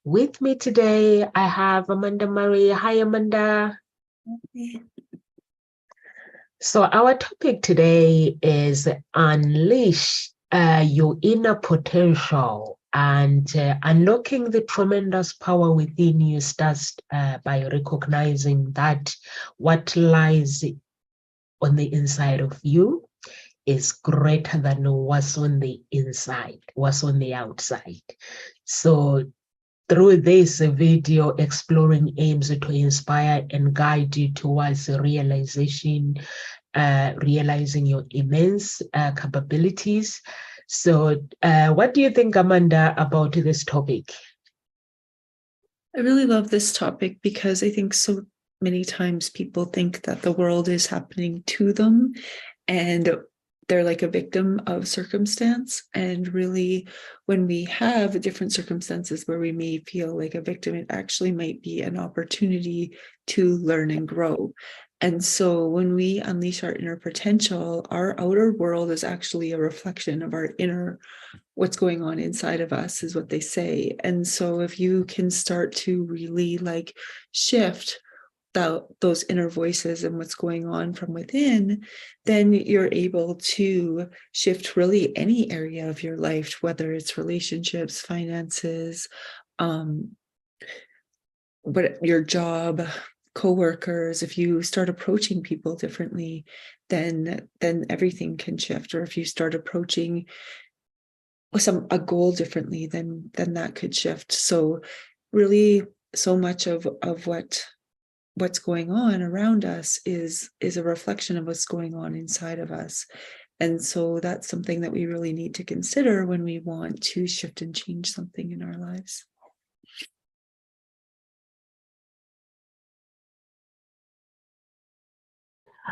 With me today, I have Amanda Murray. Hi, Amanda. So our topic today is unleash your inner potential, and unlocking the tremendous power within you starts by recognizing that what lies on the inside of you is greater than what's on the inside, what's on the outside. So through this video, exploring aims to inspire and guide you towards realizing your immense capabilities. So what do you think, Amanda, about this topic? I really love this topic because I think so many times people think that the world is happening to them and they're like a victim of circumstance. And really, when we have different circumstances where we may feel like a victim, it actually might be an opportunity to learn and grow. And so when we unleash our inner potential, our outer world is actually a reflection of our inner, what's going on inside of us, is what they say. And so if you can start to really shift those inner voices and what's going on from within, then you're able to shift really any area of your life, whether it's relationships, finances, but your job, coworkers. If you start approaching people differently, then everything can shift. Or if you start approaching a goal differently, then that could shift. So really, so much of what's going on around us is a reflection of what's going on inside of us. And so that's something that we really need to consider when we want to shift and change something in our lives.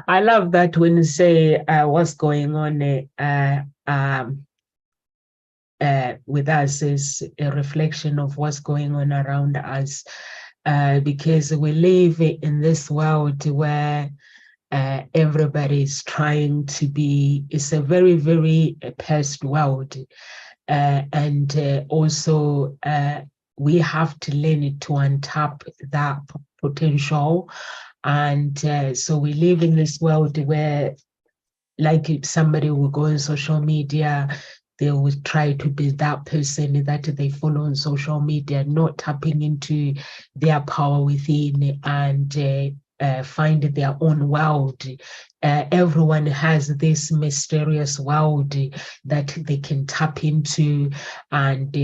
I love that when you say what's going on with us is a reflection of what's going on around us, because we live in this world where everybody is trying to be, it's a very, very past world. And also we have to learn to untap that potential. And so we live in this world where, like, if somebody will go on social media, they will try to be that person that they follow on social media, not tapping into their power within and find their own world. Everyone has this mysterious world that they can tap into, and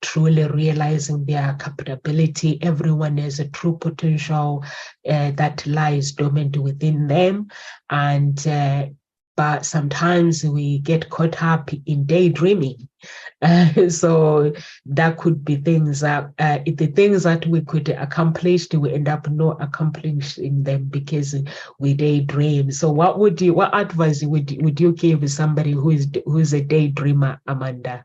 truly realizing their capability. Everyone has a true potential that lies dormant within them. And but sometimes we get caught up in daydreaming. So that could be things that the things that we could accomplish, we end up not accomplishing them because we daydream. So what advice would you give somebody who's a daydreamer, Amanda?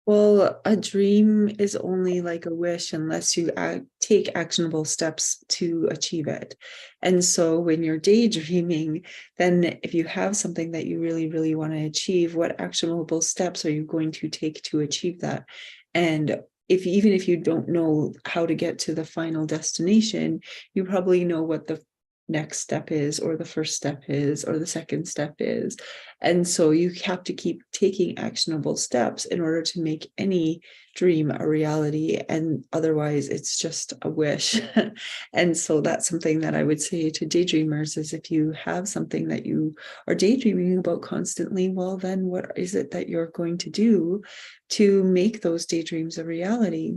Well, a dream is only like a wish unless you take actionable steps to achieve it. And so when you're daydreaming, then if you have something that you really, really want to achieve, what actionable steps are you going to take to achieve that? And even if you don't know how to get to the final destination, you probably know what the next step is, or the first step is, or the second step is. And so you have to keep taking actionable steps in order to make any dream a reality, and otherwise it's just a wish. And so that's something that I would say to daydreamers is, if you have something that you are daydreaming about constantly, well, then what is it that you're going to do to make those daydreams a reality?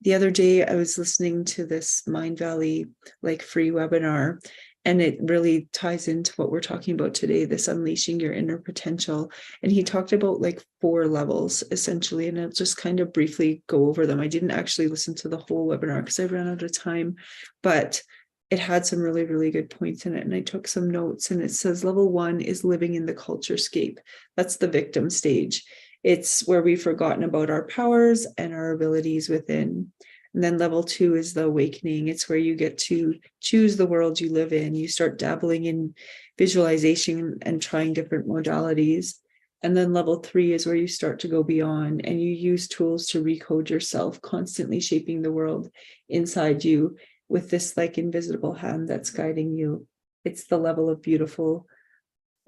The other day, I was listening to this Mind Valley free webinar, and it really ties into what we're talking about today, this unleashing your inner potential. And he talked about 4 levels essentially, and I'll just kind of briefly go over them. I didn't actually listen to the whole webinar because I ran out of time, but it had some really, really good points in it, and I took some notes. And it says level 1 is living in the culture scape. That's the victim stage. It's where we've forgotten about our powers and our abilities within. And then level 2 is the awakening. It's where you get to choose the world you live in. You start dabbling in visualization and trying different modalities. And then level 3 is where you start to go beyond and you use tools to recode yourself, constantly shaping the world inside you with this like invisible hand that's guiding you. It's the level of beautiful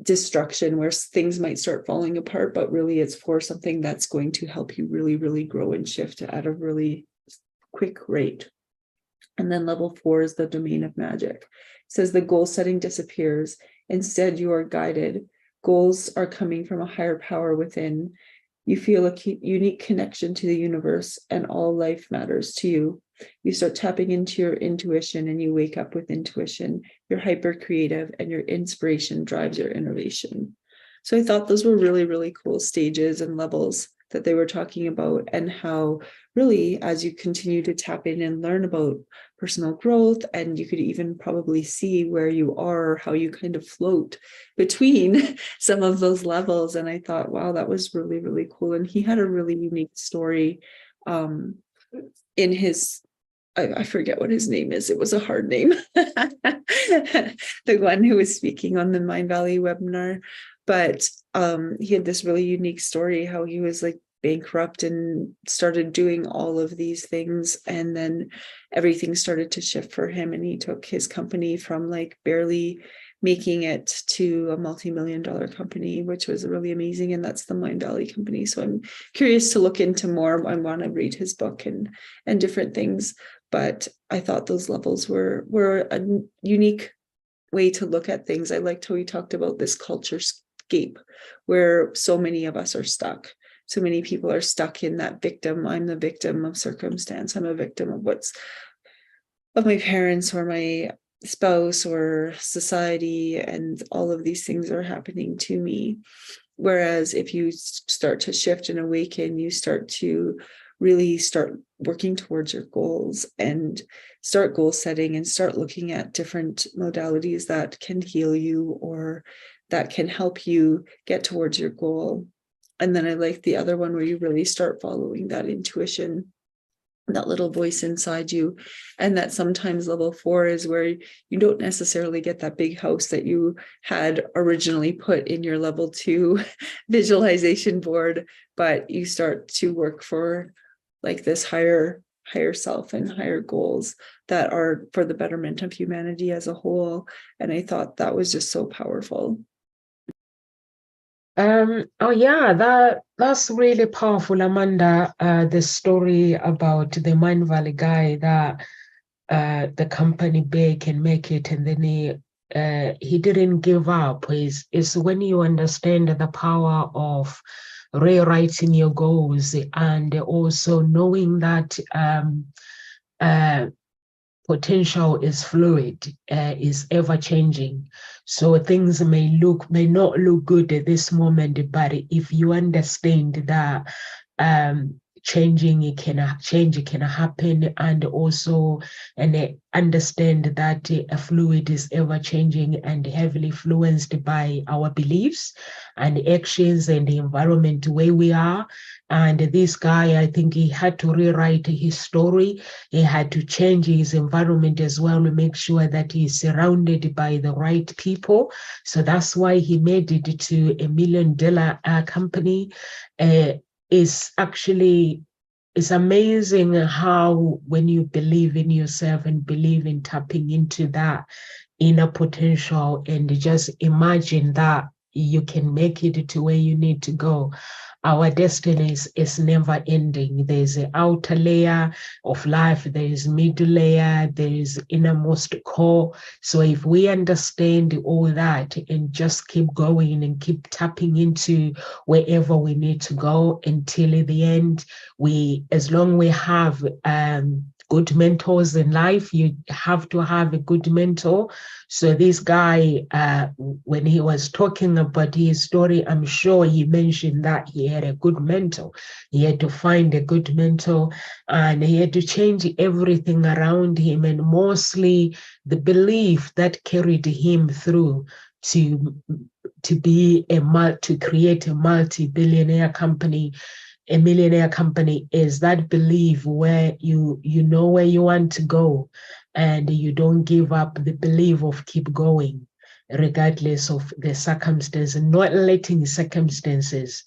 destruction where things might start falling apart, but really it's for something that's going to help you really, really grow and shift at a really quick rate. And then level 4 is the domain of magic. It says the goal setting disappears. Instead, you are guided. Goals are coming from a higher power within. You feel a unique connection to the universe, and all life matters to you. You start tapping into your intuition and you wake up with intuition. You're hyper creative and your inspiration drives your innovation. So I thought those were really, really cool stages and levels that they were talking about, and how really, as you continue to tap in and learn about personal growth, and you could even probably see where you are, how you kind of float between some of those levels. And I thought, wow, that was really, really cool. And he had a really unique story in his, I forget what his name is. It was a hard name. The one who was speaking on the Mind Valley webinar. But he had this really unique story, how he was like bankrupt and started doing all of these things. And then everything started to shift for him. And he took his company from like barely making it to a multi-million-dollar company, which was really amazing. And that's the Mind Valley company. So I'm curious to look into more. I want to read his book and different things. But I thought those levels were a unique way to look at things. I liked how he talked about this culture scape where so many of us are stuck. So many people are stuck in that victim. I'm the victim of circumstance. I'm a victim of my parents or my spouse or society, and all of these things are happening to me. Whereas if you start to shift and awaken, you start to really start working towards your goals and start goal setting and start looking at different modalities that can heal you or that can help you get towards your goal. And then I like the other one where you really start following that intuition, that little voice inside you. And that sometimes level 4 is where you don't necessarily get that big house that you had originally put in your level 2 visualization board, but you start to work for like this higher self and higher goals that are for the betterment of humanity as a whole. And I thought that was just so powerful. Oh yeah, that's really powerful, Amanda. The story about the Mind Valley guy that the company big and make it, and then he didn't give up. Is when you understand the power of rewriting your goals and also knowing that potential is fluid, is ever changing. So things may not look good at this moment, but if you understand that change can happen, and also understand that a fluid is ever changing and heavily influenced by our beliefs and actions and the environment where we are. And this guy, I think he had to rewrite his story. He had to change his environment as well to make sure that he's surrounded by the right people. So that's why he made it to $1 million company. It's amazing how when you believe in yourself and believe in tapping into that inner potential and just imagine that you can make it to where you need to go. Our destiny is never ending. There's an outer layer of life, there is middle layer, there is innermost core. So if we understand all that and just keep going and keep tapping into wherever we need to go until the end, as long we have good mentors in life, you have to have a good mentor. So this guy, when he was talking about his story, I'm sure he mentioned that he had a good mentor. He had to find a good mentor and he had to change everything around him, and mostly the belief that carried him through to create a multi-billionaire company. A millionaire company is that belief where you know where you want to go and you don't give up, the belief of keep going. regardless of the circumstances, not letting circumstances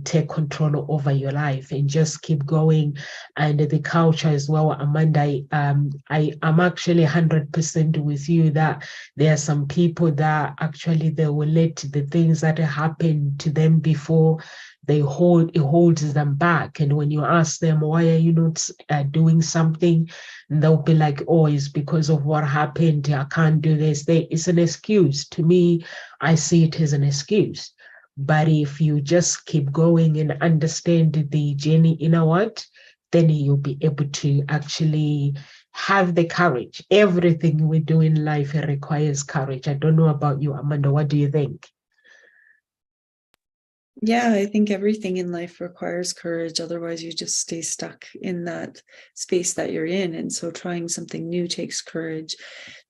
take control over your life, and just keep going. And the culture as well, Amanda, I am actually 100% with you that there are some people that actually they will let the things that happened to them before, it holds them back. And when you ask them, why are you not doing something, they'll be like, oh, it's because of what happened, I can't do this. It's an excuse. To me, I see it as an excuse. But if you just keep going and understand the journey inward, then you'll be able to actually have the courage. Everything we do in life requires courage. I don't know about you, Amanda. What do you think? Yeah, I think everything in life requires courage. Otherwise, you just stay stuck in that space that you're in. And so trying something new takes courage.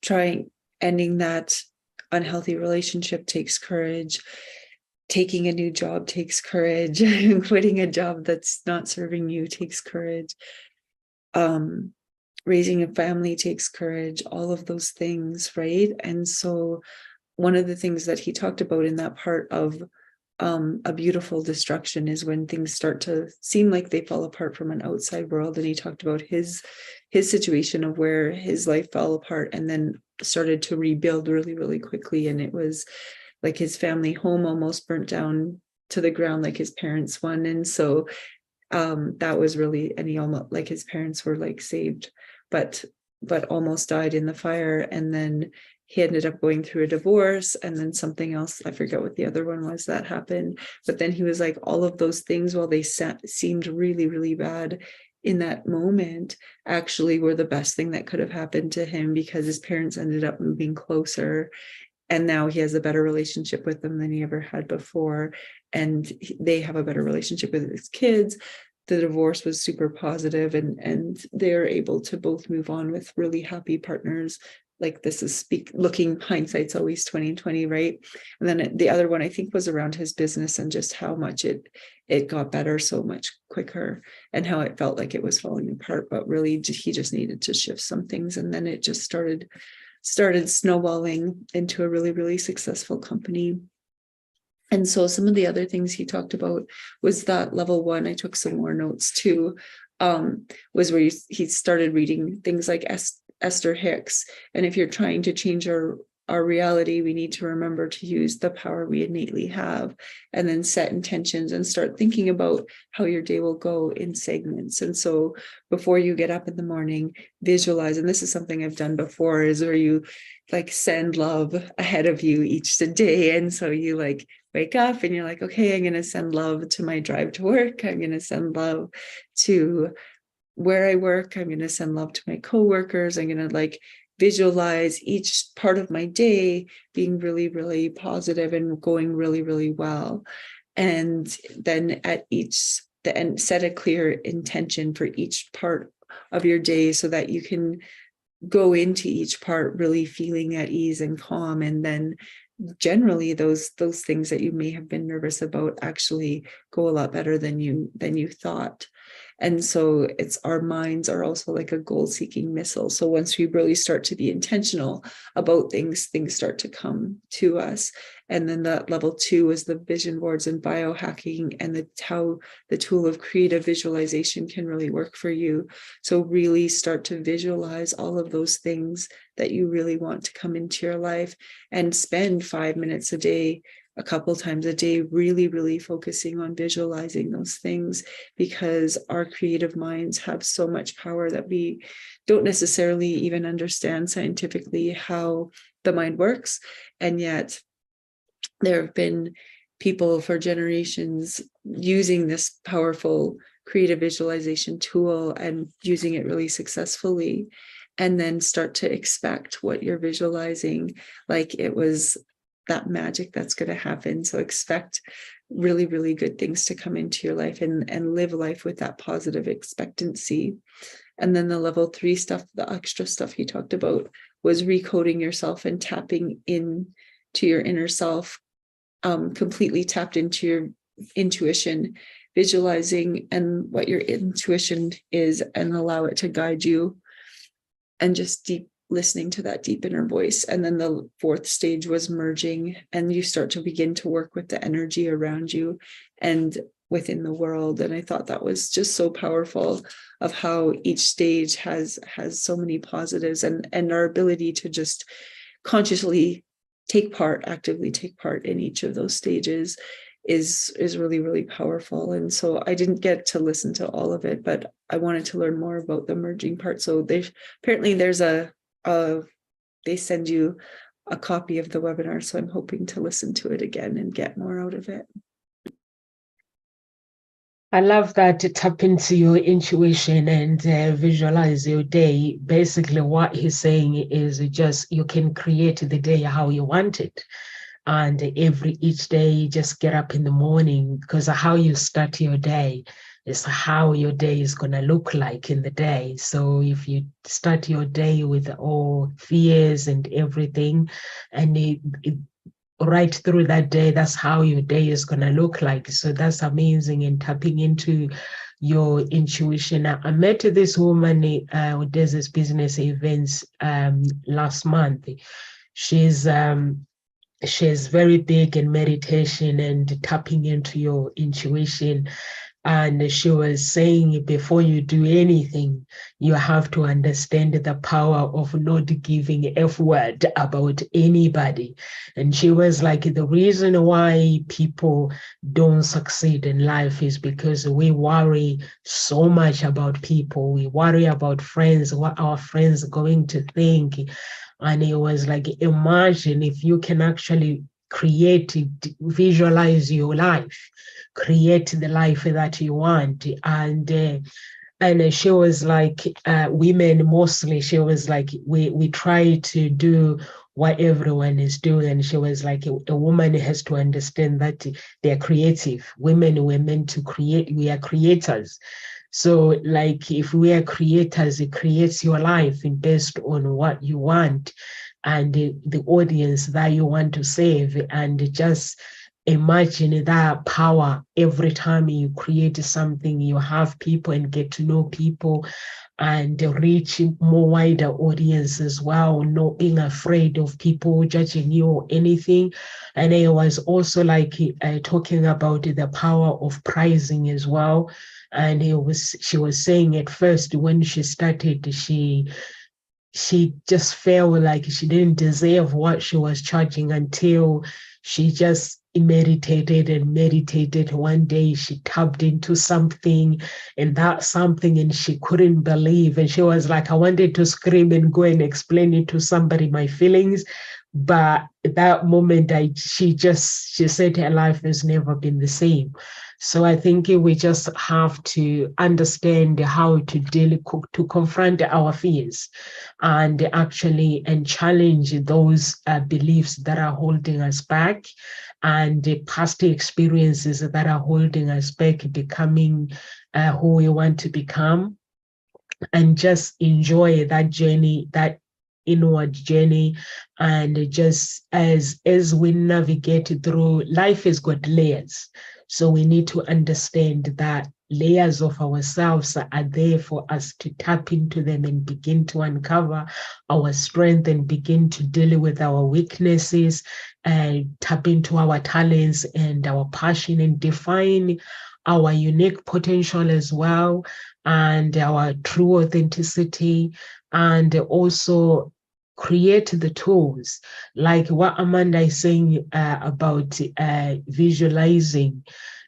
Trying ending that unhealthy relationship takes courage. Taking a new job takes courage. Quitting a job that's not serving you takes courage. Raising a family takes courage. All of those things, right? And so one of the things that he talked about in that part of a beautiful destruction is when things start to seem like they fall apart from an outside world. And he talked about his situation of where his life fell apart and then started to rebuild really, really quickly. And it was like his family home almost burnt down to the ground, like his parents' one. And so that was really, and he almost, like, his parents were like saved, but almost died in the fire. And then he ended up going through a divorce, and then something else, I forget what the other one was that happened. But then he was like, all of those things, while they seemed really, really bad in that moment, actually were the best thing that could have happened to him, because his parents ended up moving closer. And now he has a better relationship with them than he ever had before. And they have a better relationship with his kids. The divorce was super positive, and they're able to both move on with really happy partners. Like, this is looking, hindsight's always 20/20, right? And then the other one, I think, was around his business and just how much it got better so much quicker, and how it felt like it was falling apart, but really he just needed to shift some things, and then it just started snowballing into a really, really successful company. And so some of the other things he talked about was that level one, I took some more notes too, was where he started reading things like Esther Hicks. And if you're trying to change our reality, we need to remember to use the power we innately have, and then set intentions and start thinking about how your day will go in segments. And so before you get up in the morning, visualize, and this is something I've done before, is where you like send love ahead of you each day. And so you like wake up and you're like, okay, I'm going to send love to my drive to work. I'm going to send love to where I work. I'm going to send love to my coworkers. I'm going to like visualize each part of my day being really, really positive and going really, really well. And then at the end, set a clear intention for each part of your day, so that you can go into each part really feeling at ease and calm. And then generally those things that you may have been nervous about actually go a lot better than you thought. And so our minds are also like a goal-seeking missile. So once we really start to be intentional about things start to come to us. And then that level 2 is the vision boards and biohacking, and how the tool of creative visualization can really work for you. So really start to visualize all of those things that you really want to come into your life, and spend 5 minutes a day, a couple times a day, really, really focusing on visualizing those things, because our creative minds have so much power that we don't necessarily even understand scientifically how the mind works. And yet there have been people for generations using this powerful creative visualization tool and using it really successfully. And then start to expect what you're visualizing like it was that magic that's going to happen. So expect really, really good things to come into your life, and live life with that positive expectancy. And then the level 3 stuff, the extra stuff he talked about, was recoding yourself and tapping in to your inner self, completely tapped into your intuition, visualizing what your intuition is, and allow it to guide you, and just listening to that deep inner voice. And then the fourth stage was merging, and you start to begin to work with the energy around you and within the world. And I thought that was just so powerful, of how each stage has so many positives, and our ability to just consciously actively take part in each of those stages is really, really powerful. And so I didn't get to listen to all of it, but I wanted to learn more about the merging part. So there's they send you a copy of the webinar, so I'm hoping to listen to it again and get more out of it. I love that, to tap into your intuition and visualize your day. Basically, what he's saying is just you can create the day how you want it. And each day, just get up in the morning, because how you start your day is how your day is going to look like in the day. So if you start your day with all fears and everything, and right through that day, that's how your day is going to look like. So that's amazing. And tapping into your intuition. I met this woman who does this business events last month. She's very big in meditation and tapping into your intuition. And she was saying, before you do anything, you have to understand the power of not giving F word about anybody. And she was like, the reason why people don't succeed in life is because we worry so much about people. We worry about friends, what our friends are going to think. And it was like, imagine if you can actually visualize your life, create the life that you want. And she was like, women mostly, she was like, we try to do what everyone is doing. And she was like, a woman has to understand that they're creative. Women were meant to create, we are creators. So like, if we are creators, it creates your life based on what you want and the audience that you want to serve. And just imagine that power. Every time you create something, you have people and get to know people and reach more wider audience as well, not being afraid of people judging you or anything. And I was also like talking about the power of pricing as well. And she was saying at first when she started, she just felt like she didn't deserve what she was charging until she just meditated and meditated. One day she tapped into something, and that something, and she couldn't believe. And she was like, I wanted to scream and go and explain it to somebody, my feelings. But at that moment, she said her life has never been the same. So I think we just have to understand how to confront our fears and actually challenge those beliefs that are holding us back and the past experiences that are holding us back, becoming who we want to become, and just enjoy that journey, that inward journey. And just as we navigate through life, has got layers. So we need to understand that layers of ourselves are there for us to tap into them and begin to uncover our strength and begin to deal with our weaknesses and tap into our talents and our passion and define our unique potential as well, and our true authenticity, and also create the tools like what Amanda is saying about visualizing.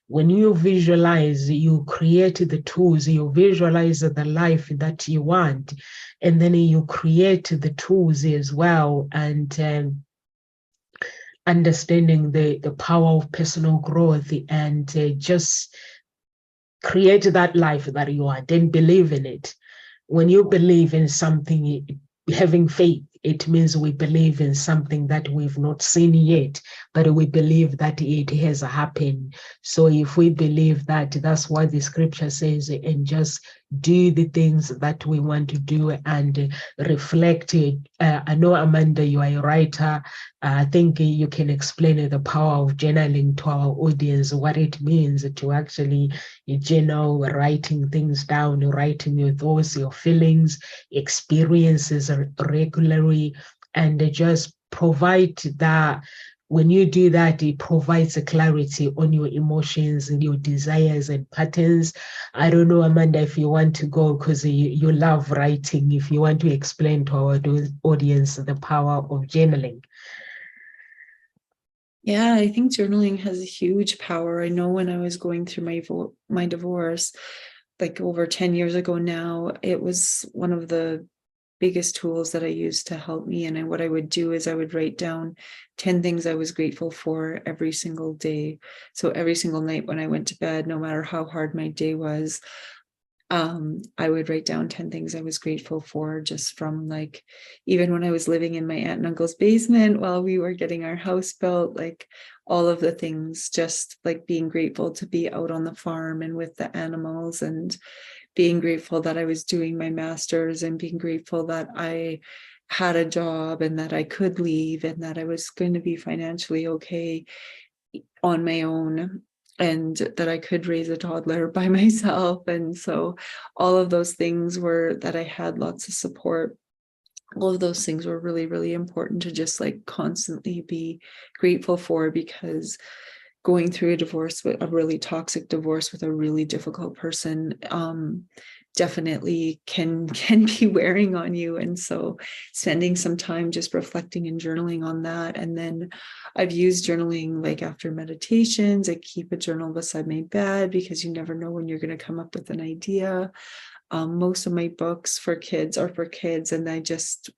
When you visualize, you create the tools, you visualize the life that you want, and then you create the tools as well. And understanding the power of personal growth, and just create that life that you want and believe in it. When you believe in something, having faith, it means we believe in something that we've not seen yet, but we believe that it has happened. So if we believe that, that's what the scripture says, and just do the things that we want to do and reflect it. I know, Amanda, you are a writer. I think you can explain the power of journaling to our audience, what it means to actually journal, writing things down, writing your thoughts, your feelings, experiences regularly, and just provide that. When you do that, it provides a clarity on your emotions and your desires and patterns. I don't know, Amanda, if you want to go, because you love writing, if you want to explain to our audience the power of journaling. Yeah, I think journaling has a huge power. I know when I was going through my divorce, like over 10 years ago now, it was one of the biggest tools that I used to help me. And what I would do is I would write down 10 things I was grateful for every single day. So every single night when I went to bed, no matter how hard my day was, I would write down 10 things I was grateful for, just from like, even when I was living in my aunt and uncle's basement while we were getting our house built, like all of the things, just like being grateful to be out on the farm and with the animals, and being grateful that I was doing my master's, and being grateful that I had a job and that I could leave and that I was going to be financially okay on my own, and that I could raise a toddler by myself. And so all of those things were that I had lots of support. All of those things were really, really important to just like constantly be grateful for, because going through a divorce, with a really toxic divorce with a really difficult person, definitely can be wearing on you. And so spending some time just reflecting and journaling on that. And then I've used journaling like after meditations. I keep a journal beside my bed, because you never know when you're going to come up with an idea. Most of my books for kids are for kids, and I just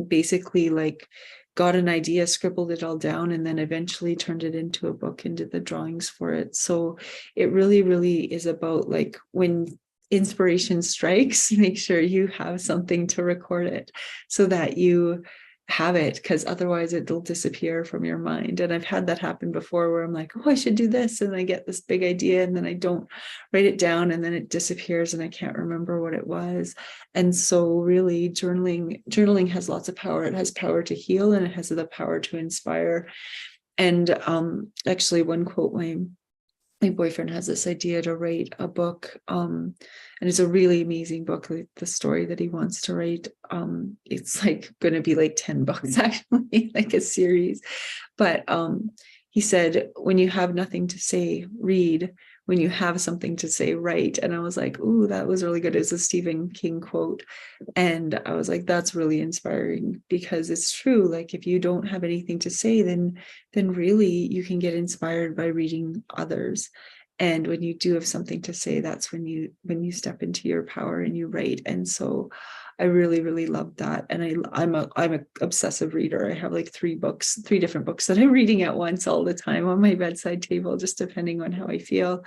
basically like got an idea, scribbled it all down, and then eventually turned it into a book and did the drawings for it. So it really, really is about like, when inspiration strikes, make sure you have something to record it so that you have it, because otherwise it'll disappear from your mind. And I've had that happen before, where I'm like, oh, I should do this, and I get this big idea and then I don't write it down, and then it disappears and I can't remember what it was. And so really journaling has lots of power. It has power to heal, and it has the power to inspire. And actually, one quote, my boyfriend has this idea to write a book, and it's a really amazing book, like the story that he wants to write. It's like going to be like 10 books actually, like a series. But he said, when you have nothing to say, read. When you have something to say, write. And I was like, ooh, that was really good. It's a Stephen King quote. And I was like, that's really inspiring, because it's true. Like, if you don't have anything to say, then really you can get inspired by reading others. And when you do have something to say, that's when you step into your power and you write. And so I really, really love that. And I'm a obsessive reader. I have like 3 different books that I'm reading at once all the time on my bedside table, just depending on how I feel,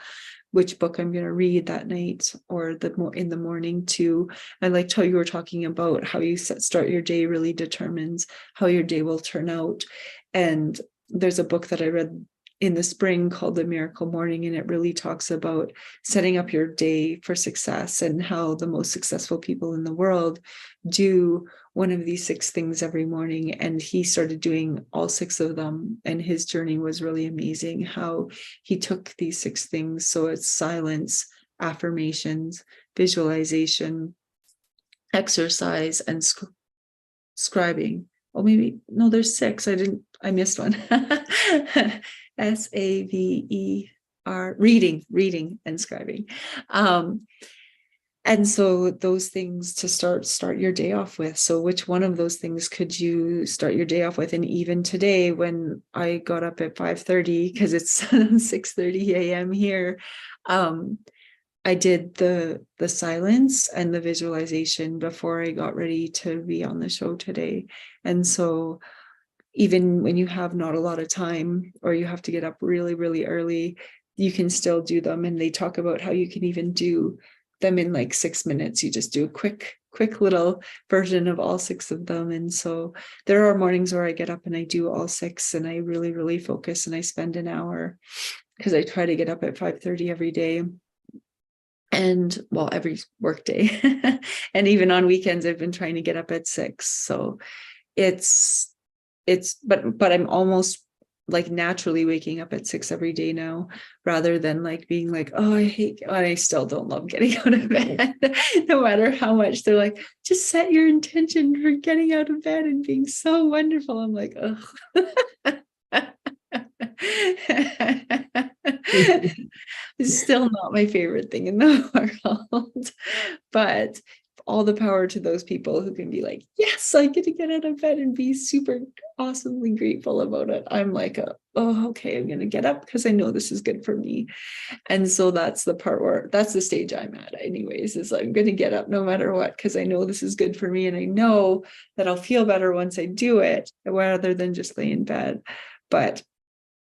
which book I'm going to read that night or in the morning too. I liked how you were talking about how you start your day really determines how your day will turn out. And there's a book that I read in the spring called The Miracle Morning, and it really talks about setting up your day for success, and how the most successful people in the world do one of these 6 things every morning. And he started doing all 6 of them, and his journey was really amazing, how he took these 6 things. So it's silence, affirmations, visualization, exercise, and scribing. Oh, maybe no, there's 6. I missed one. SAVER, reading and scribing. And so those things to start your day off with. So which one of those things could you start your day off with? And even today, when I got up at 5:30, because it's 6:30 a.m. here, I did the silence and the visualization before I got ready to be on the show today. And so even when you have not a lot of time, or you have to get up really, really early, you can still do them. And they talk about how you can even do them in like 6 minutes. You just do a quick quick little version of all 6 of them. And so there are mornings where I get up and I do all 6, and I really, really focus, and I spend an hour, because I try to get up at 5:30 every day. And well, every work day. And even on weekends, I've been trying to get up at 6. So but I'm almost like naturally waking up at 6 every day now, rather than like being like, oh, I still don't love getting out of bed. No matter how much they're like, just set your intention for getting out of bed and being so wonderful. I'm like, oh. It's still not my favorite thing in the world, but all the power to those people who can be like, yes, I get to get out of bed and be super awesomely grateful about it. I'm like, oh, okay, I'm going to get up because I know this is good for me. And so that's the part where, that's the stage I'm at anyways, is I'm going to get up no matter what, because I know this is good for me. And I know that I'll feel better once I do it, rather than just lay in bed. But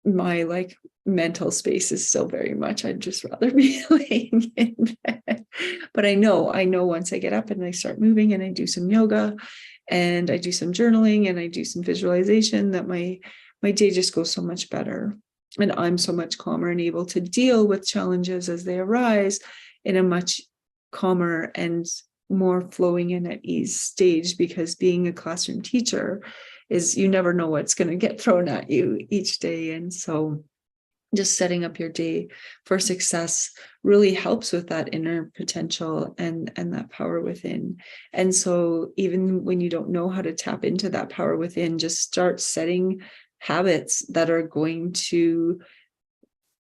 my like mental space is still very much, I'd just rather be laying in bed. But I know once I get up and I start moving and I do some yoga and I do some journaling and I do some visualization, that my day just goes so much better. And I'm so much calmer and able to deal with challenges as they arise in a much calmer and more flowing and at ease stage, because being a classroom teacher is, you never know what's going to get thrown at you each day. And so just setting up your day for success really helps with that inner potential and that power within. And so even when you don't know how to tap into that power within, just start setting habits that are going to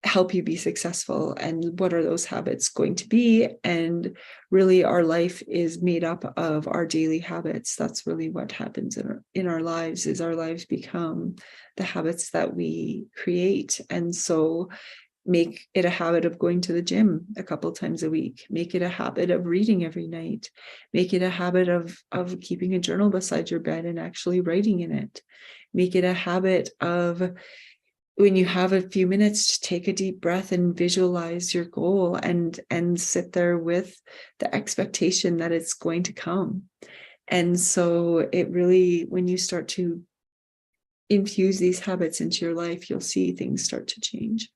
help you be successful. And what are those habits going to be? And really, our life is made up of our daily habits. That's really what happens in our lives, is our lives become the habits that we create. And so make it a habit of going to the gym a couple times a week. Make it a habit of reading every night. Make it a habit of keeping a journal beside your bed and actually writing in it. Make it a habit of, when you have a few minutes, to take a deep breath and visualize your goal and sit there with the expectation that it's going to come. And so it really, when you start to infuse these habits into your life, you'll see things start to change.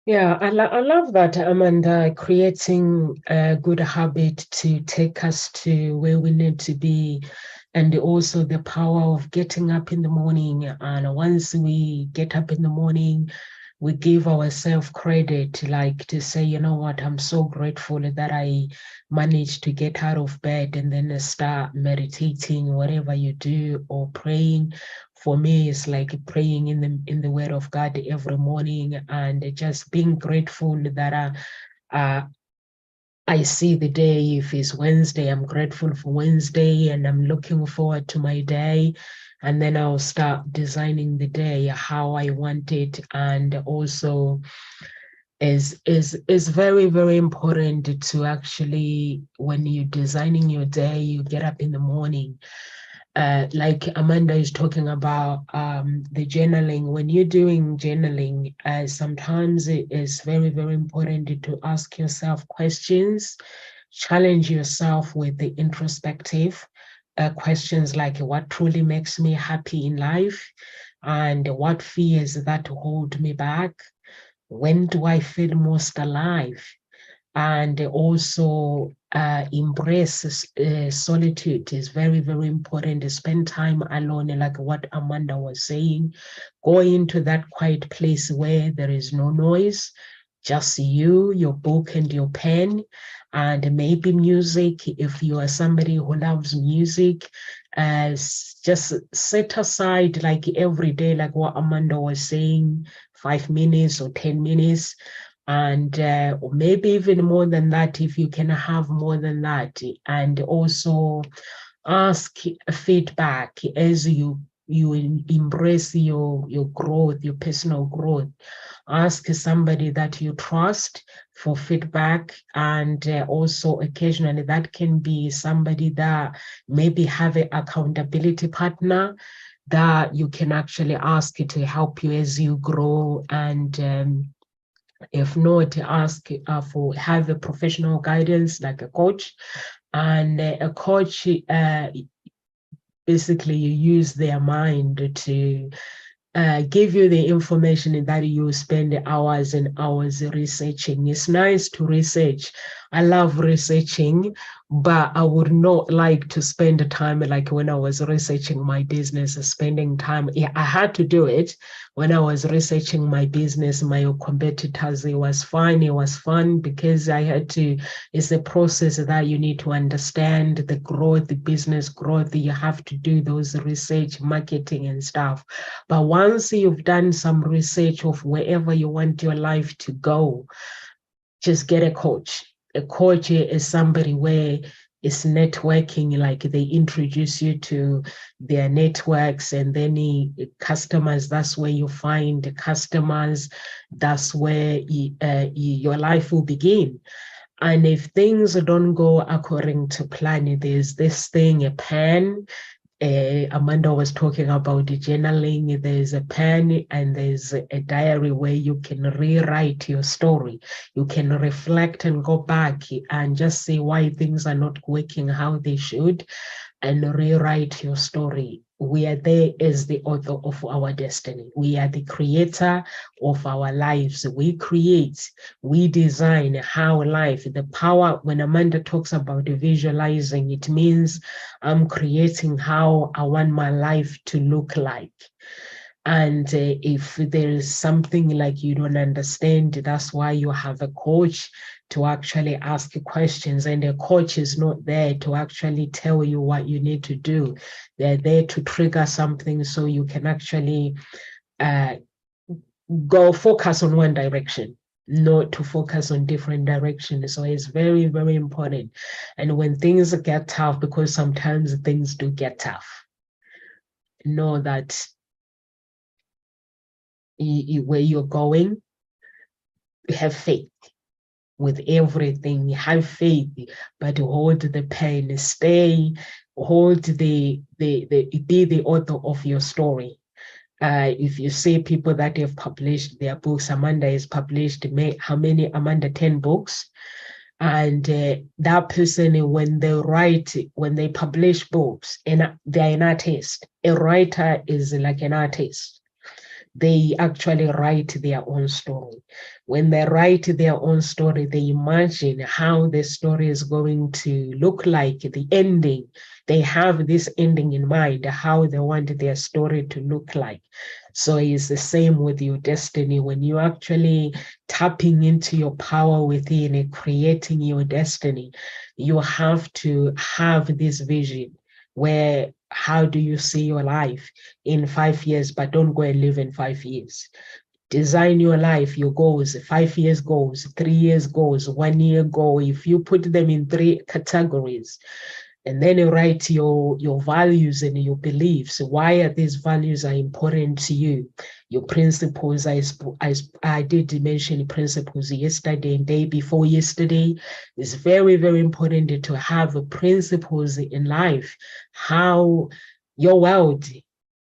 Yeah, I love that, Amanda, creating a good habit to take us to where we need to be, and also the power of getting up in the morning. And once we get up in the morning, we give ourselves credit, like to say, you know what, I'm so grateful that I managed to get out of bed, and then start meditating, whatever you do, or praying. For me, it's like praying in the Word of God every morning, and just being grateful that I see the day. If it's Wednesday, I'm grateful for Wednesday, and I'm looking forward to my day. And then I'll start designing the day how I want it. And also is very, very important to actually, when you're designing your day, you get up in the morning. Like Amanda is talking about the journaling. When you're doing journaling, sometimes it is very, very important to ask yourself questions, challenge yourself with the introspective questions, like what truly makes me happy in life, and what fears that hold me back, when do I feel most alive, and also embrace solitude is very, very important. Spend time alone, like what Amanda was saying. Go into that quiet place where there is no noise, just you, your book, and your pen, and maybe music. If you are somebody who loves music, just set aside, like every day, like what Amanda was saying, 5 minutes or 10 minutes, and or maybe even more than that, if you can have more than that. And also ask feedback as you embrace your growth, your personal growth. Ask somebody that you trust for feedback, and also occasionally that can be somebody that maybe have an accountability partner that you can actually ask to help you as you grow, and If not, ask have a professional guidance like a coach. And a coach, basically you use their mind to give you the information that you spend hours and hours researching. It's nice to research. I love researching, but I would not like to spend time like when I was researching my business, spending time. Yeah, I had to do it when I was researching my business, my competitors. It was fine. It was fun because I had to, it's a process that you need to understand the growth, the business growth. You have to do those research, marketing and stuff. But once you've done some research of wherever you want your life to go, just get a coach. A coach is somebody where it's networking, like they introduce you to their networks, and then customers, that's where you find the customers. That's where your life will begin. And if things don't go according to plan, there's this thing, a pen. Amanda was talking about the journaling. There's a pen and there's a diary where you can rewrite your story. You can reflect and go back and just see why things are not working how they should, and rewrite your story. We are there as the author of our destiny. We are the creator of our lives. We create, we design how life, the power. When Amanda talks about visualizing, it means I'm creating how I want my life to look like. And if there is something like you don't understand, that's why you have a coach to actually ask questions. And the coach is not there to actually tell you what you need to do. They're there to trigger something so you can actually go focus on one direction, not to focus on different directions. So it's very, very important. And when things get tough, because sometimes things do get tough, know that where you're going, have faith with everything. Have faith, but hold the pen. Stay, hold be the author of your story. If you see people that have published their books, Amanda has published how many? Amanda, 10 books. And that person, when they write, when they publish books, and they're an artist. A writer is like an artist. They actually write their own story. When they write their own story, they imagine how the story is going to look like, the ending. They have this ending in mind, how they want their story to look like. So it's the same with your destiny. When you're actually tapping into your power within and creating your destiny, you have to have this vision where, how do you see your life in 5 years, but don't go and live in 5 years. Design your life, your goals, 5 years goals, 3 years goals, 1 year goal. If you put them in 3 categories, and then you write your values and your beliefs. Why are these values are important to you? Your principles. I did mention principles yesterday and day before yesterday. It's very, very important to have principles in life. How your world,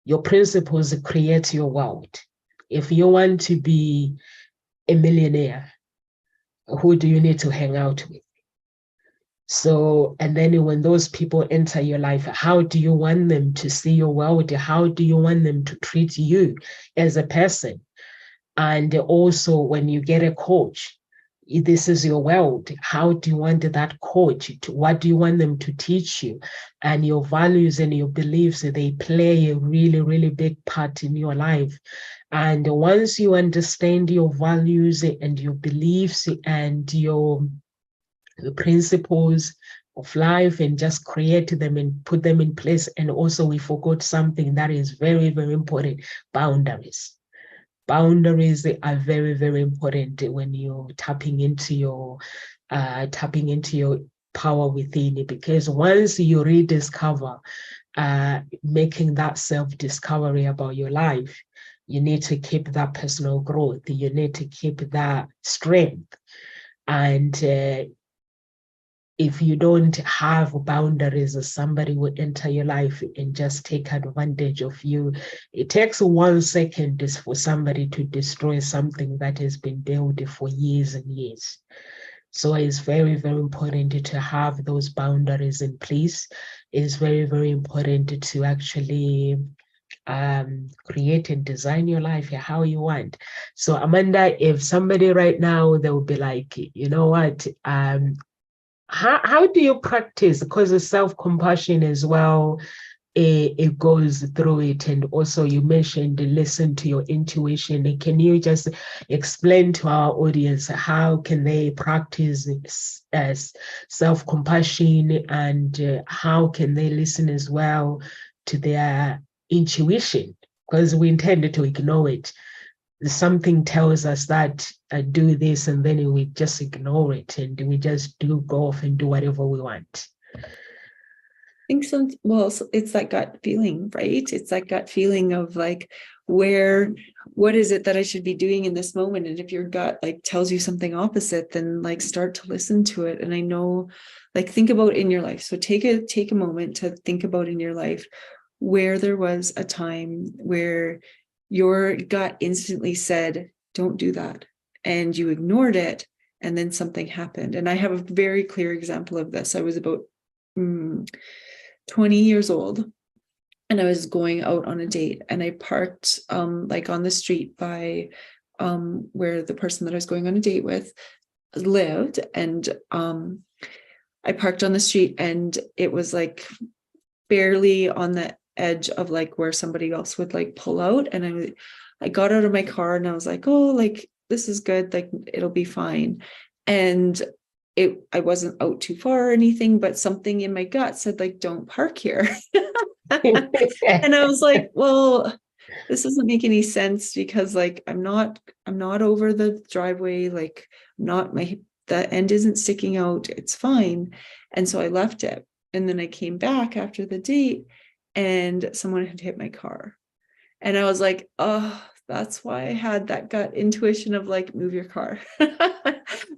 your principles create your world. If you want to be a millionaire, who do you need to hang out with? So, and then when those people enter your life, how do you want them to see your world? How do you want them to treat you as a person? And also, when you get a coach, this is your world. How do you want that coach to, what do you want them to teach you? And your values and your beliefs, they play a really, really big part in your life. And once you understand your values and your beliefs and your the principles of life and just create them and put them in place. And also we forgot something that is very, very important: boundaries. Boundaries are very, very important when you're tapping into your power within it, because once you rediscover making that self-discovery about your life, you need to keep that personal growth, you need to keep that strength. And if you don't have boundaries, somebody will enter your life and just take advantage of you. It takes 1 second for somebody to destroy something that has been built for years and years. So it's very, very important to have those boundaries in place. It's very, very important to actually create and design your life how you want. So Amanda, if somebody right now, they will be like, you know what, how do you practice? Because the self-compassion as well, it goes through it. And also you mentioned listen to your intuition. Can you just explain to our audience how can they practice self-compassion, and how can they listen as well to their intuition? Because we intend to ignore it. Something tells us that do this, and then we just ignore it and we just do go off and do whatever we want. I think so. Well, it's that gut feeling, right? It's that gut feeling of like, what is it that I should be doing in this moment? And if your gut like tells you something opposite, then like start to listen to it. And I know, like, think about in your life. So take a moment to think about in your life where there was a time where your gut instantly said, don't do that. And you ignored it. And then something happened. And I have a very clear example of this. I was about 20 years old, and I was going out on a date, and I parked like on the street by where the person that I was going on a date with lived. And I parked on the street, and it was like barely on the edge of like where somebody else would like pull out. And I got out of my car, and I was like, oh, like this is good, like it'll be fine. And I wasn't out too far or anything, but something in my gut said, like, don't park here. And I was like, well, this doesn't make any sense, because like I'm not over the driveway, like the end isn't sticking out, it's fine. And so I left it. And then I came back after the date, and someone had hit my car. And I was like, oh, that's why I had that gut intuition of like, move your car.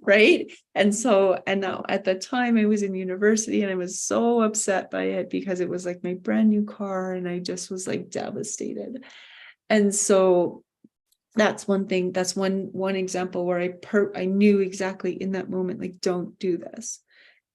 Right. And now at the time I was in university, and I was so upset by it because it was like my brand new car, and I just was like devastated. And so that's one thing, that's one example where I knew exactly in that moment, like, don't do this.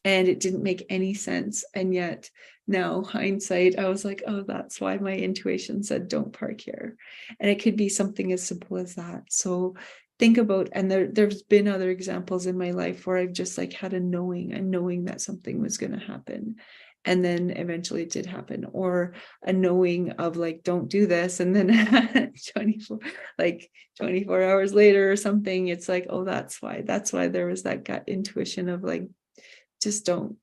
And it didn't make any sense. And yet now, hindsight, I was like, oh, that's why my intuition said don't park here. And it could be something as simple as that. So think about, and there's been other examples in my life where I've just like had a knowing that something was going to happen. And then eventually it did happen. Or a knowing of like, don't do this. And then 24 hours later or something, it's like, oh, that's why there was that gut intuition of like, just don't.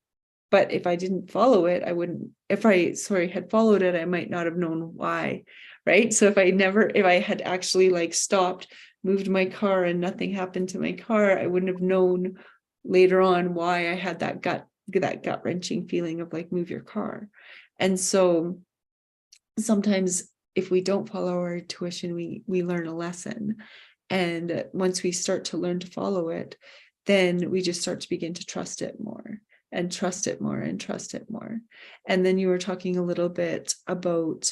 But if I didn't follow it, I wouldn't, if I had followed it, I might not have known why. Right. So if I had actually like stopped, moved my car, and nothing happened to my car, I wouldn't have known later on why I had that gut wrenching feeling of like, move your car. And so sometimes if we don't follow our intuition, we learn a lesson. And once we start to learn to follow it, then we just start to begin to trust it more and trust it more and trust it more. And then you were talking a little bit about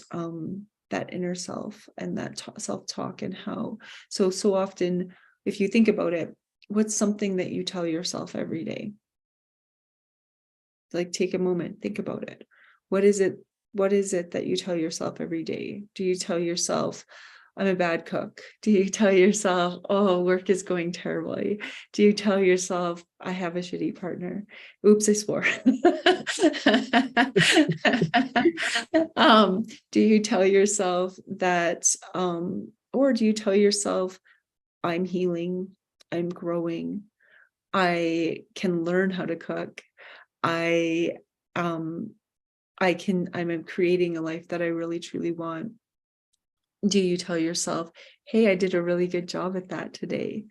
that inner self and that self-talk, and how so often, if you think about it, what's something that you tell yourself every day? Like, take a moment, think about it. What is it that you tell yourself every day? Do you tell yourself, I'm a bad cook? Do you tell yourself, oh, work is going terribly? Do you tell yourself, I have a shitty partner? Oops, I swore. Do you tell yourself that, or do you tell yourself, I'm healing, I'm growing, I can learn how to cook, I'm creating a life that I really truly want? Do you tell yourself, hey, I did a really good job at that today?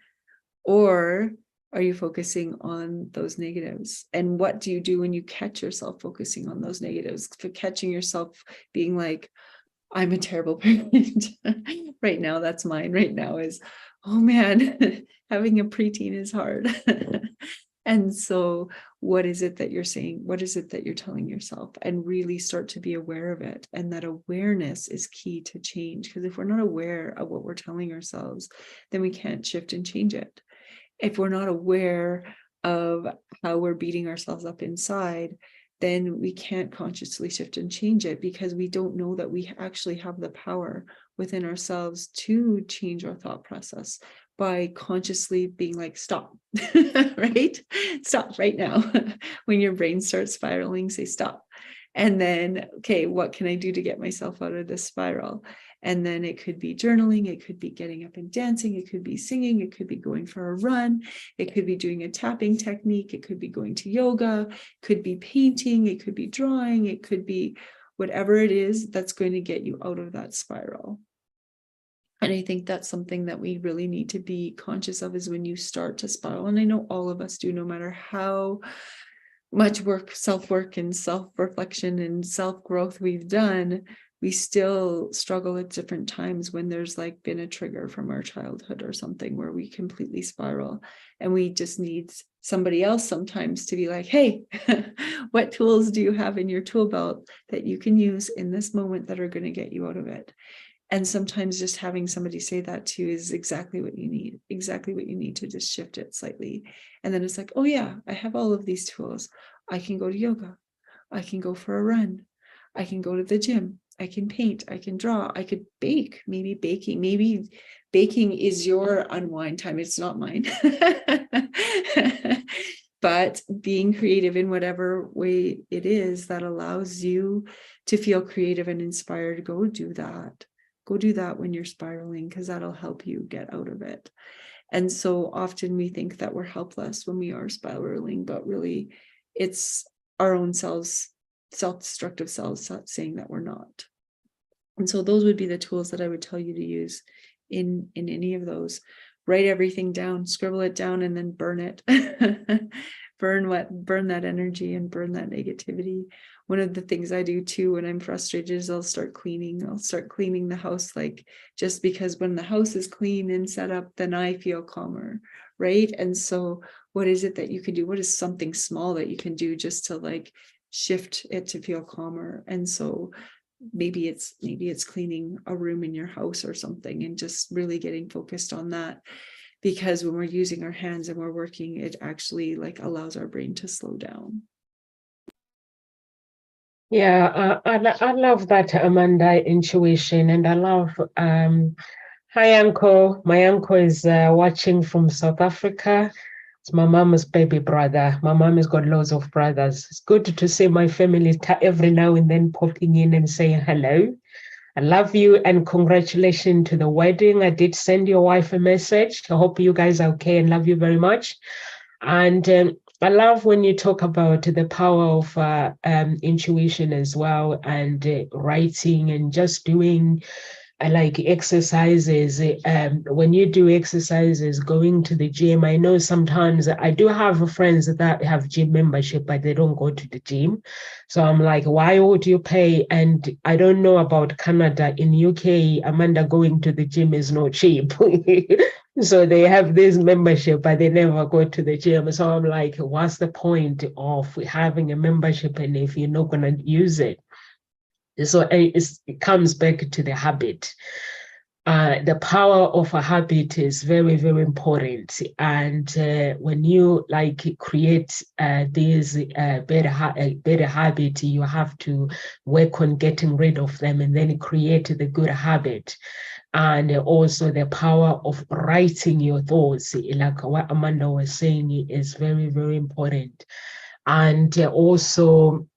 Or are you focusing on those negatives? And what do you do when you catch yourself focusing on those negatives? For catching yourself being like, I'm a terrible parent. Right now, that's mine right now is, oh man, having a preteen is hard. And so what is it that you're saying? What is it that you're telling yourself? And really start to be aware of it. And that awareness is key to change. Because if we're not aware of what we're telling ourselves, then we can't shift and change it. If we're not aware of how we're beating ourselves up inside, then we can't consciously shift and change it, because we don't know that we actually have the power within ourselves to change our thought process by consciously being like, stop, right? Stop right now. When your brain starts spiraling, say stop. And then, okay, what can I do to get myself out of this spiral? And then it could be journaling, it could be getting up and dancing, it could be singing, it could be going for a run, it could be doing a tapping technique, it could be going to yoga, it could be painting, it could be drawing, it could be whatever it is that's going to get you out of that spiral. And I think that's something that we really need to be conscious of, is when you start to spiral. And I know all of us do, no matter how much work, self-work and self-reflection and self-growth we've done, we still struggle at different times when there's like been a trigger from our childhood or something where we completely spiral. And we just need somebody else sometimes to be like, hey, what tools do you have in your tool belt that you can use in this moment that are going to get you out of it? And sometimes just having somebody say that to you is exactly what you need to just shift it slightly. And then it's like, oh yeah, I have all of these tools. I can go to yoga. I can go for a run. I can go to the gym. I can paint. I can draw. I could bake. Maybe baking is your unwind time. It's not mine. But being creative in whatever way it is that allows you to feel creative and inspired, go do that. Go do that when you're spiraling, because that'll help you get out of it. And so often we think that we're helpless when we are spiraling, but really it's our own selves, self-destructive selves, saying that we're not. And so those would be the tools that I would tell you to use in any of those. Write everything down, scribble it down, and then burn it. Burn that energy and burn that negativity. One of the things I do too when I'm frustrated is I'll start cleaning the house, like, just because when the house is clean and set up, then I feel calmer, right? And so what is it that you can do? What is something small that you can do just to like shift it to feel calmer? And so maybe it's cleaning a room in your house or something, and just really getting focused on that. Because when we're using our hands and we're working, it actually like allows our brain to slow down. Yeah, I love that, Amanda, intuition. And I love, hi, Uncle. My uncle is watching from South Africa. It's my mama's baby brother. My mom has got loads of brothers. It's good to see my family every now and then popping in and saying hello. I love you and congratulations to the wedding. I did send your wife a message. I hope you guys are okay and love you very much. And I love when you talk about the power of intuition as well, and writing and just doing like exercises. When you do exercises, going to the gym, I know sometimes I do have friends that have gym membership, but they don't go to the gym. So I'm like, why would you pay? And I don't know about Canada. In UK, Amanda, going to the gym is not cheap. So they have this membership, but they never go to the gym. So I'm like, what's the point of having a membership and if you're not going to use it? So it comes back to the habit. The power of a habit is very, very important. And when you like create these better habit, you have to work on getting rid of them and then create the good habit. And also the power of writing your thoughts, like what Amanda was saying, is very, very important. And also,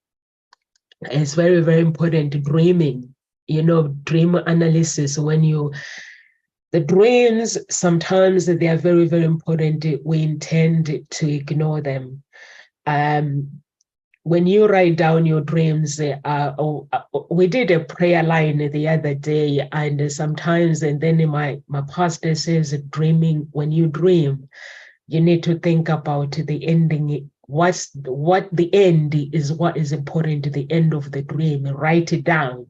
it's very, very important dreaming, dream analysis. The dreams, sometimes they are very, very important. We intend to ignore them. When you write down your dreams, we did a prayer line the other day, and sometimes, and then my pastor says, dreaming, when you dream, you need to think about the ending. What the end is, what is important to the end of the dream. Write it down.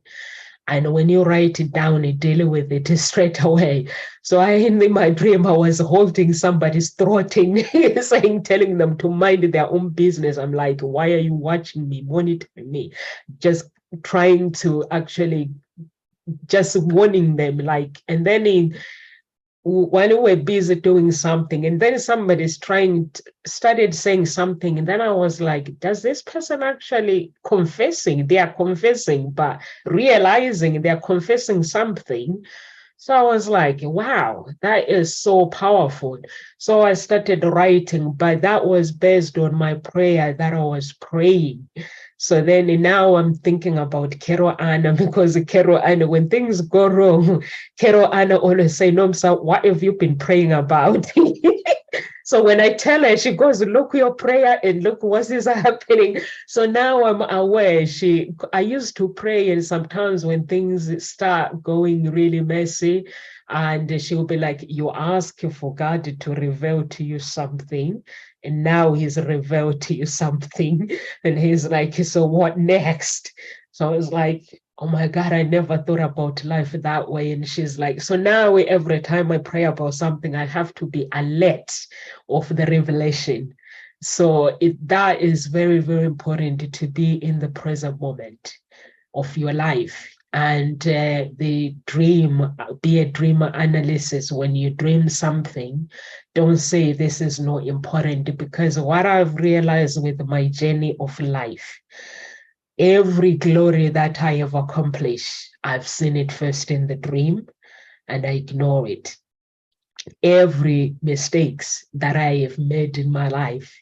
And when you write it down, you deal with it straight away. So in my dream, I was holding somebody's throating, telling them to mind their own business. I'm like, why are you watching me, monitoring me? Just trying to actually just warning them, like, and then while we were busy doing something, and then somebody's started saying something, and then I was like, does this person actually confessing? They are confessing, but realizing they're confessing something. So I was like, wow, that is so powerful. So I started writing, but that was based on my prayer that I was praying. So then now I'm thinking about Kero Anna, because Kero Anna, when things go wrong, Kero Anna always say, Nomsa, what have you been praying about? So when I tell her, she goes, look your prayer and look what is happening. So now I'm aware. I used to pray, and sometimes when things start going really messy, and she'll be like, you ask for God to reveal to you something, and now he's revealed to you something. And he's like, so what next? So I was like, oh my God, I never thought about life that way. And she's like, so now every time I pray about something, I have to be alert of the revelation. So that is very, very important, to be in the present moment of your life. And the dream, be a dream analysis. When you dream something, don't say this is not important, because what I've realized with my journey of life, every glory that I have accomplished, I've seen it first in the dream, and I ignore it. Every mistakes that I have made in my life,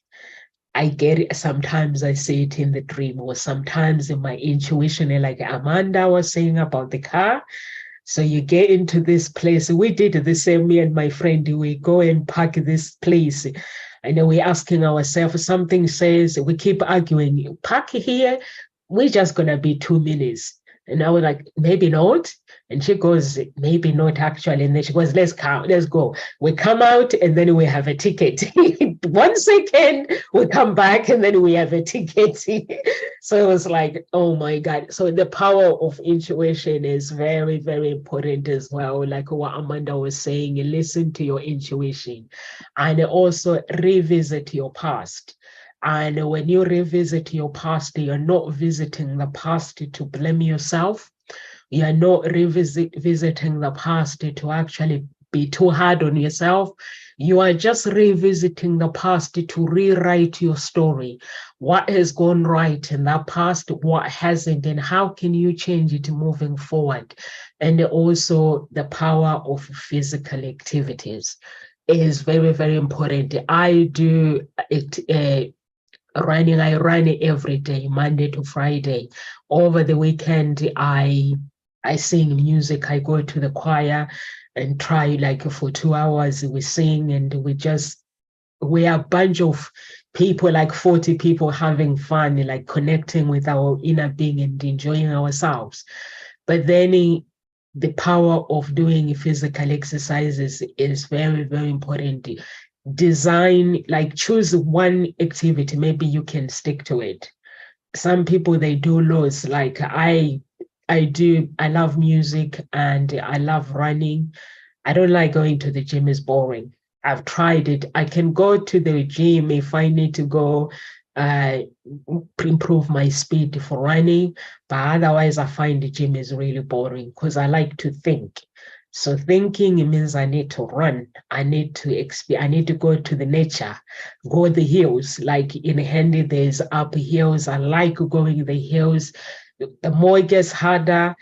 I get it. Sometimes I see it in the dream, or sometimes in my intuition, like Amanda was saying about the car. So you get into this place. We did the same, me and my friend. We go and park this place. And then we're asking ourselves, something says, we keep arguing, park here, we're just going to be 2 minutes. And I was like, maybe not. And she goes, maybe not actually. And then she goes, let's go. We come out, and then we have a ticket. 1 second, we come back, and then we have a ticket. So it was like, oh my God. So the power of intuition is very, very important as well. Like what Amanda was saying, listen to your intuition, and also revisit your past. And when you revisit your past, you're not visiting the past to blame yourself. You're not revisiting the past to actually be too hard on yourself. You are just revisiting the past to rewrite your story. What has gone right in that past, what hasn't, and how can you change it moving forward? And also the power of physical activities is very, very important. I do it. Running, I run every day, Monday to Friday. Over the weekend, I sing music. I go to the choir and try, like, for 2 hours we sing, and we are a bunch of people, like 40 people, having fun, like connecting with our inner being and enjoying ourselves. But then the power of doing physical exercises is very, very important. Design, like, choose one activity, maybe you can stick to it. Some people, they do loads, like I love music and I love running. I don't like going to the gym, is boring. I've tried it. I can go to the gym if I need to go uh, improve my speed for running, but otherwise I find the gym is really boring because I like to think. So thinking, it means I need to run. I need to go to the nature, go the hills. Like in Handy, there's up hills. I like going the hills. The more it gets harder,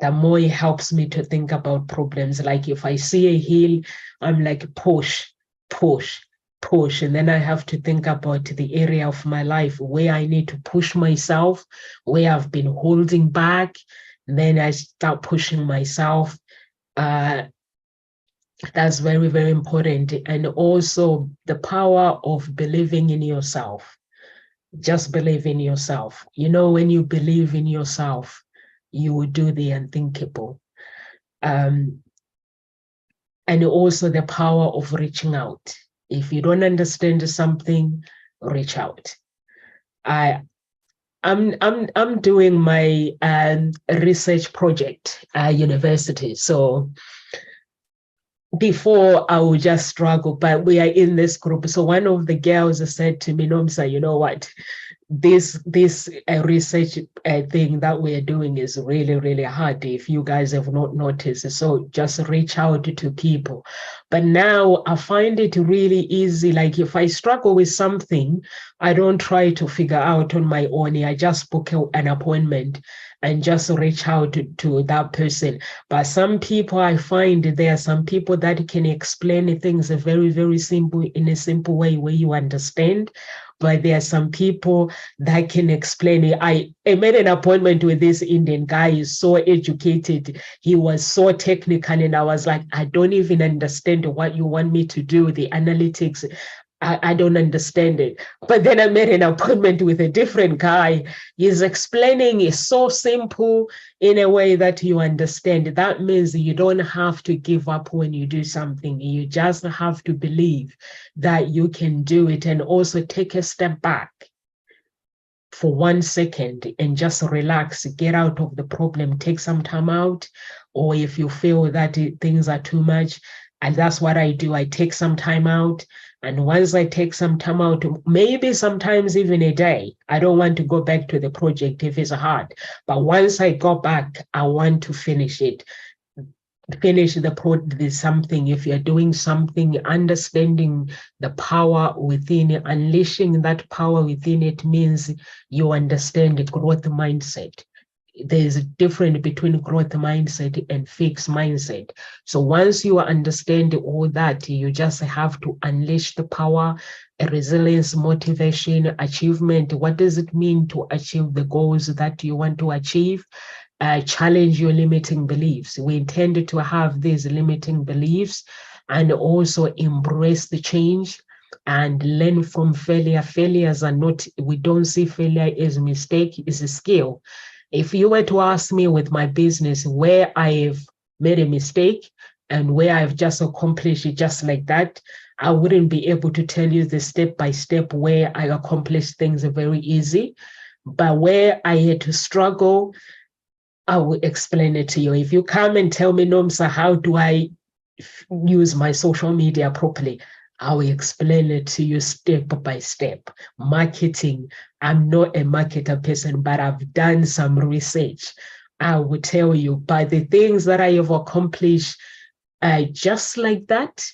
the more it helps me to think about problems. Like if I see a hill, I'm like, push, push, push. And then I have to think about the area of my life where I need to push myself, where I've been holding back. And then I start pushing myself. That's very, very important. And also the power of believing in yourself. Just believe in yourself. You know, when you believe in yourself, you will do the unthinkable. And also the power of reaching out. If you don't understand something, reach out. I'm doing my research project at university. So before I would just struggle, but we are in this group. So one of the girls said to me, Nomsa, you know what? This research thing that we're doing is really, really hard if you guys have not noticed. So just reach out to people. But now I find it really easy. Like if I struggle with something, I don't try to figure out on my own. I just book an appointment and just reach out to that person. But some people, I find there are some people that can explain things very, very simple, in a simple way where you understand. But there are some people that can explain it. I made an appointment with this Indian guy. He's so educated. He was so technical. And I was like, I don't even understand what you want me to do, the analytics. I don't understand it. But then I made an appointment with a different guy. He's explaining it so simple in a way that you understand. That means you don't have to give up when you do something. You just have to believe that you can do it, and also take a step back for 1 second and just relax, get out of the problem, take some time out. Or if you feel that things are too much, and that's what I do, I take some time out. And once I take some time out, maybe sometimes even a day, I don't want to go back to the project if it's hard. But once I go back, I want to finish it. Finish the something. If you're doing something, understanding the power within it, unleashing that power within it means you understand the growth mindset. There's a difference between growth mindset and fixed mindset. So once you understand all that, you just have to unleash the power, resilience, motivation, achievement. What does it mean to achieve the goals that you want to achieve? Challenge your limiting beliefs. We intended to have these limiting beliefs and also embrace the change and learn from failure. Failures are not, we don't see failure as a mistake, it's a skill. If you were to ask me with my business where I've made a mistake and where I've just accomplished it just like that, I wouldn't be able to tell you the step by step where I accomplished things very easy. But where I had to struggle, I will explain it to you. If you come and tell me, Nomsa, how do I use my social media properly? I will explain it to you step by step. Marketing, I'm not a marketer person, but I've done some research. I will tell you by the things that I have accomplished just like that.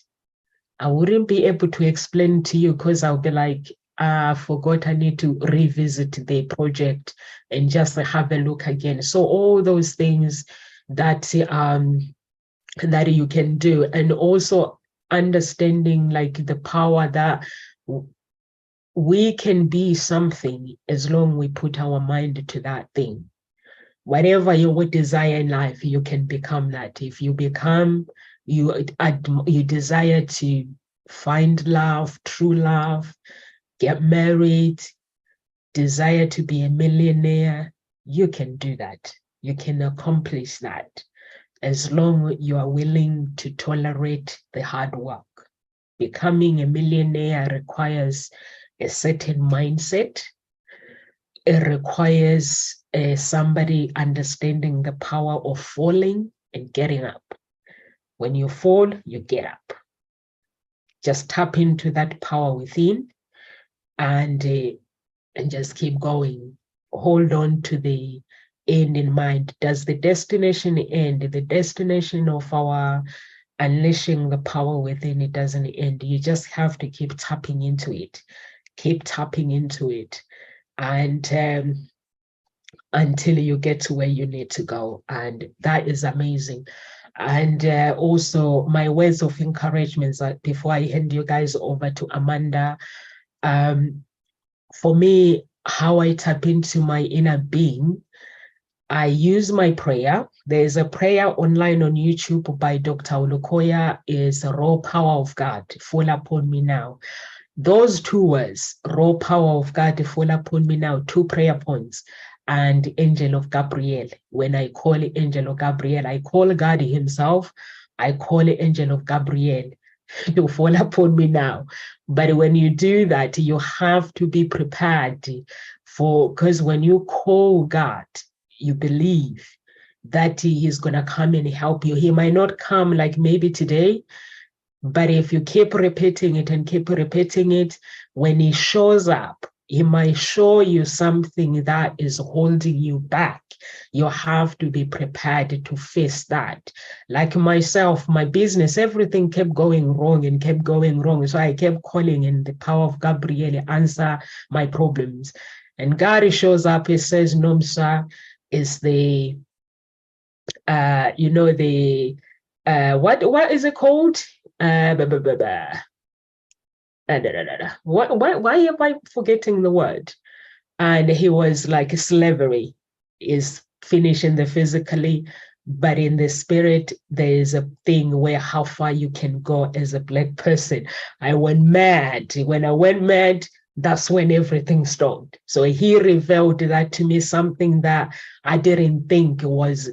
I wouldn't be able to explain to you because I'll be like, I forgot, I need to revisit the project and just have a look again. So all those things that that you can do, and also understanding like the power that we can be something as long we put our mind to that thing. Whatever you desire in life, you can become that. If you become, you desire to find love, true love, get married, desire to be a millionaire, you can do that. You can accomplish that as long as you are willing to tolerate the hard work. Becoming a millionaire requires a certain mindset. It requires somebody understanding the power of falling and getting up. When you fall, you get up. Just tap into that power within and just keep going. Hold on to the end in mind. Does the destination end? The destination of our unleashing the power within it doesn't end. You just have to keep tapping into it. Keep tapping into it. And until you get to where you need to go. And that is amazing. And also my words of encouragement before I hand you guys over to Amanda. For me, how I tap into my inner being, I use my prayer. There's a prayer online on YouTube by Dr. Olukoya, is Raw Power of God, Fall Upon Me Now. Those two words, Raw Power of God, Fall Upon Me Now, 2 prayer points, and Angel of Gabriel. When I call Angel of Gabriel, I call God himself. I call Angel of Gabriel You fall upon me now. But when you do that, you have to be prepared because when you call God, you believe that He is going to come and help you. He might not come like maybe today, but if you keep repeating it and keep repeating it, when He shows up, He might show you something that is holding you back. You have to be prepared to face that. Like myself, my business, everything kept going wrong and kept going wrong. So I kept calling, and the power of Gabriel answer my problems. And God shows up, He says, Nomsa is the, what is it called? Why am I forgetting the word? And he was like, slavery is finishing the physically, but in the spirit, there is a thing where how far you can go as a Black person. I went mad. When I went mad, that's when everything stopped. So he revealed that to me, something that I didn't think was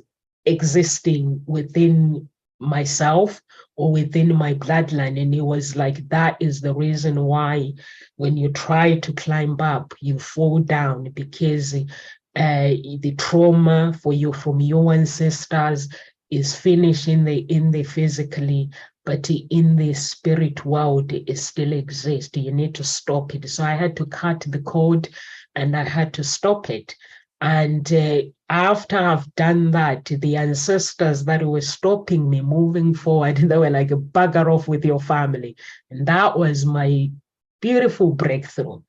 existing within myself or within my bloodline. And it was like, that is the reason why when you try to climb up, you fall down, because the trauma for you from your ancestors is finished in the physically, but in the spirit world, it still exists. You need to stop it. So I had to cut the cord and I had to stop it. And after I've done that, the ancestors that were stopping me moving forward, they were like, bugger off with your family. And that was my beautiful breakthrough.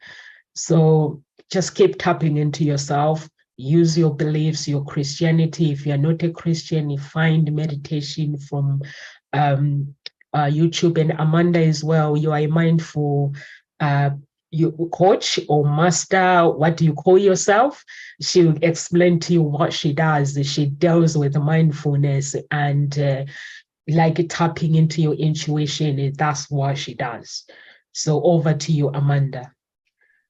So just keep tapping into yourself, use your beliefs, your Christianity. If you're not a Christian, you find meditation from YouTube. And Amanda as well, you are mindful you coach or master, what do you call yourself? She'll explain to you what she does. She deals with mindfulness and like tapping into your intuition. That's what she does. So over to you, Amanda.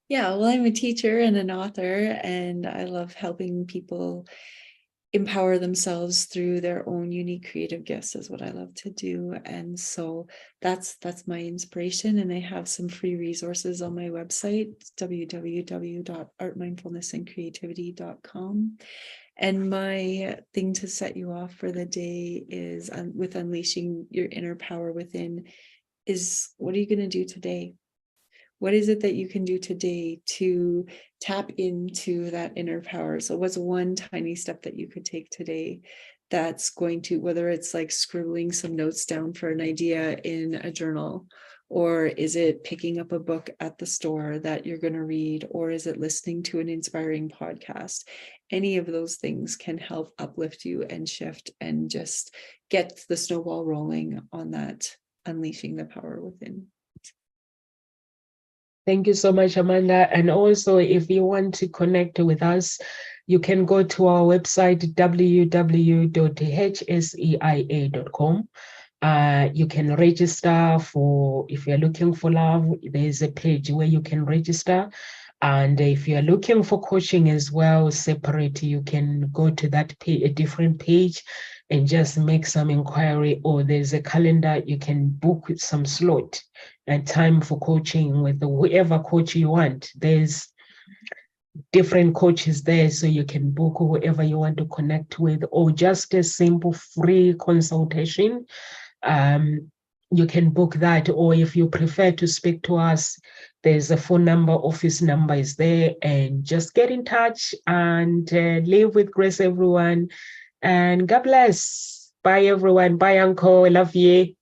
Yeah, well, I'm a teacher and an author, and I love helping people empower themselves through their own unique creative gifts is what I love to do. And so that's my inspiration. And I have some free resources on my website, www.artmindfulnessandcreativity.com. And my thing to set you off for the day is with unleashing your inner power within is, what are you going to do today? What is it that you can do today to tap into that inner power? So what's one tiny step that you could take today that's going to, whether it's like scribbling some notes down for an idea in a journal, or is it picking up a book at the store that you're going to read, or is it listening to an inspiring podcast? Any of those things can help uplift you and shift and just get the snowball rolling on that, unleashing the power within. Thank you so much, Amanda. And also, if you want to connect with us, you can go to our website, www.hseia.com. You can register for, if you're looking for love, there's a page where you can register. And if you're looking for coaching as well, separate, you can go to that page, a different page, and just make some inquiry, or there's a calendar, you can book some slot and time for coaching with whoever coach you want. There's different coaches there, so you can book whoever you want to connect with, or just a simple free consultation. You can book that, or if you prefer to speak to us, there's a phone number, office number is there, and just get in touch and live with grace, everyone. And God bless. Bye, everyone. Bye, Uncle. I love you.